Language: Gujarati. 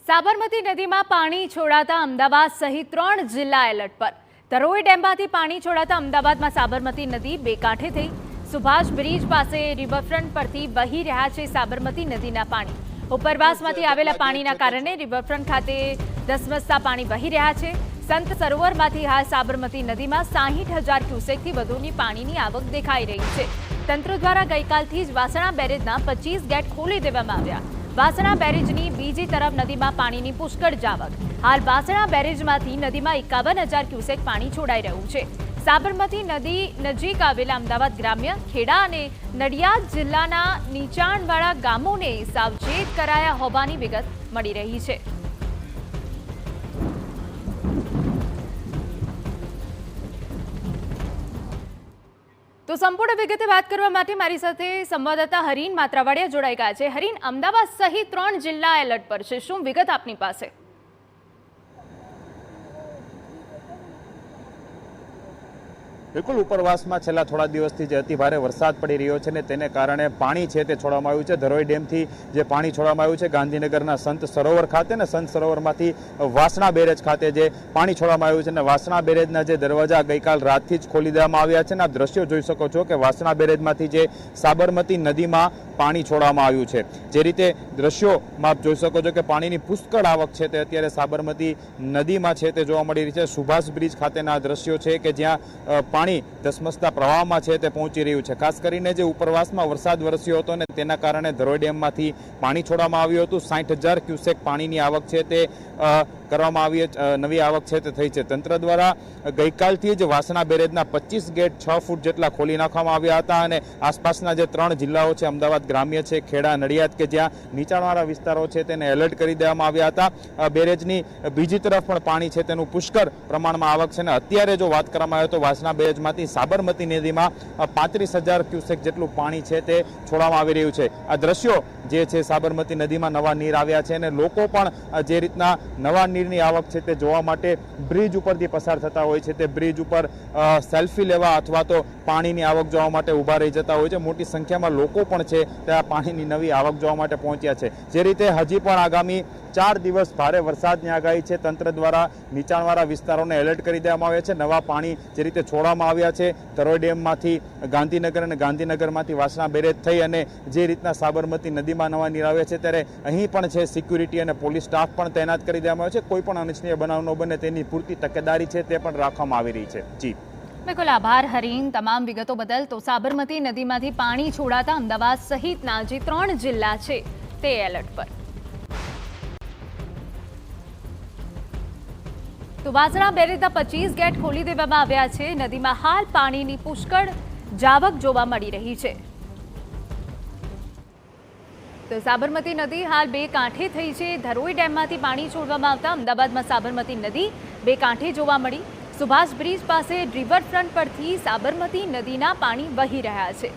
સાબરમતી નદીમાં પાણી છોડાતા અમદાવાદ સહિત 3 જિલ્લા એલર્ટ પર। ધરોઈ ડેમમાંથી પાણી છોડાતા અમદાવાદમાં સાબરમતી નદી બે કાંઠે થઈ। સુભાષ બ્રિજ પાસે રિવરફ્રન્ટ પરથી વહી રહ્યા છે સાબરમતી નદીના પાણી। ઉપરવાસમાંથી આવેલા પાણીના કારણે રિવરફ્રન્ટ ખાતે ધસમસતા પાણી વહી રહ્યા છે। સંત સરોવરમાંથી હાલ સાબરમતી નદીમાં 60,000 ક્યુસેકથી વધુની પાણીની આવક દેખાઈ રહી છે। તંત્ર દ્વારા ગઈકાલથી જ વાસણા બેરેજના 25 ગેટ ખોલી દેવામાં આવ્યા। વાસણા બેરેજની બીજી તરફ નદીમાં પાણીની પુષ્કળ જાવક। હાલ વાસણા બેરેજમાંથી નદીમાં 51,000 ક્યુસેક પાણી છોડાઈ રહ્યું છે। સાબરમતી નદી નજીક આવેલા અમદાવાદ ગ્રામ્ય, ખેડા અને નડિયાદ જિલ્લાના નીચાણવાળા ગામોને સાવચેત કરાયા હોવાની વિગત મળી રહી છે। તો સંપૂર્ણ વિગતે વાત કરવા માટે મારી સાથે સંવાદદાતા હરીન માત્રાવાડિયા જોડાઈ ગયા છે। હરીન, અમદાવાદ સહિત 3 જિલ્લા એલર્ટ પર છે, શું વિગત આપની પાસે? બિલકુલ, ઉપરવાસમાં છેલ્લા થોડા દિવસથી જે અતિ ભારે વરસાદ પડી રહ્યો છે ને તેને કારણે પાણી છે તે છોડવામાં આવ્યું છે। ધરોઈ ડેમથી જે પાણી છોડવામાં આવ્યું છે ગાંધીનગરના સંત સરોવર ખાતે ને સંત સરોવરમાંથી વાસણા બેરેજ ખાતે જે પાણી છોડવામાં આવ્યું છે ને વાસણા બેરેજના જે દરવાજા ગઈકાલ રાતથી જ ખોલી દેવામાં આવ્યા છે ને આપ દ્રશ્યો જોઈ શકો છો કે વાસણા બેરેજમાંથી જે સાબરમતી નદીમાં પાણી છોડવામાં આવ્યું છે। જે રીતે દ્રશ્યોમાં આપ જોઈ શકો છો કે પાણીની પુષ્કળ આવક છે તે અત્યારે સાબરમતી નદીમાં છે તે જોવા મળી રહી છે। સુભાષ બ્રિજ ખાતેના દ્રશ્યો છે કે જ્યાં પાણી ધસમસતા પ્રવાહમાં છે તે પહોંચી રહ્યું છે। ખાસ કરીને જે ઉપરવાસમાં વરસાદ વરસ્યો હતો ને તેના કારણે ધરોઈ ડેમમાંથી પાણી છોડવામાં આવ્યું હતું। 60,000 ક્યુસેક પાણીની આવક છે તે કરવામાં આવી, નવી આવક છે તે થઈ છે। તંત્ર દ્વારા ગઈકાલથી જ વાસણા બેરેજના 25 ગેટ 6 ફૂટ જેટલા ખોલી નાખવામાં આવ્યા હતા અને આસપાસના જે 3 જિલ્લાઓ છે અમદાવાદ ગ્રામ્ય છે, ખેડા, નડિયાદ કે જ્યાં નીચાણવાળા વિસ્તારો છે તેને એલર્ટ કરી દેવામાં આવ્યા હતા। બેરેજની બીજી તરફ પણ પાણી છે તેનું પુષ્કળ પ્રમાણમાં આવક છે અને અત્યારે જો વાત કરવામાં આવે તો વાસણા બેરેજમાંથી સાબરમતી નદીમાં 35,000 ક્યુસેક જેટલું પાણી છે તે છોડવામાં આવી રહ્યું છે। આ દ્રશ્યો જે છે સાબરમતી નદીમાં નવા નીર આવ્યા છે અને લોકો પણ જે રીતના નવા નીરની આવક છે તે જોવા માટે બ્રિજ ઉપરથી પસાર થતા હોય છે તે બ્રિજ ઉપર સેલ્ફી લેવા અથવા તો પાણીની આવક જોવા માટે ઊભા રહી જતા હોય છે। મોટી સંખ્યામાં લોકો પણ છે તે આ પાણીની નવી આવક જોવા માટે પહોંચ્યા છે। જે રીતે હજી પણ આગામી 4 દિવસ ભારે વરસાદની આગાહી છે। તંત્ર દ્વારા નીચાણવાળા વિસ્તારોને એલર્ટ કરી દેવામાં આવ્યા છે। નવા પાણી જે રીતે છોડવામાં આવ્યા છે ધરોઈ ડેમમાંથી ગાંધીનગર અને ગાંધીનગરમાંથી વાસણા બેરેજ થઈ અને જે રીતના સાબરમતી નદીમાં નવા નીર આવ્યા છે ત્યારે અહીં પણ છે સિક્યુરિટી અને પોલીસ સ્ટાફ પણ તૈનાત કરી દેવામાં આવ્યો છે। કોઈ પણ અનિચ્છનીય બનાવ ન બને તેની પૂરતી તકેદારી છે તે પણ રાખવામાં આવી રહી છે। જી બિલકુલ, આભાર હરીન તમામ વિગતો બદલ। તો સાબરમતી નદીમાંથી પાણી છોડાતા અમદાવાદ સહિતના જે 3 જિલ્લા છે તે એલર્ટ પર। તો વાસણા બેરેજના 25 ગેટ ખોલી દેવામાં આવ્યા છે। નદીમાં હાલ પાણીની પુષ્કળ જાવક જોવા મળી રહી છે। તો સાબરમતી નદી હાલ બે કાંઠે થઈ છે। ધરોઈ ડેમમાંથી પાણી છોડવામાં આવતા અમદાવાદમાં સાબરમતી નદી બે કાંઠે જોવા મળી। સુભાષ બ્રિજ પાસે રિવરફ્રન્ટ પરથી સાબરમતી નદીના પાણી વહી રહ્યા છે।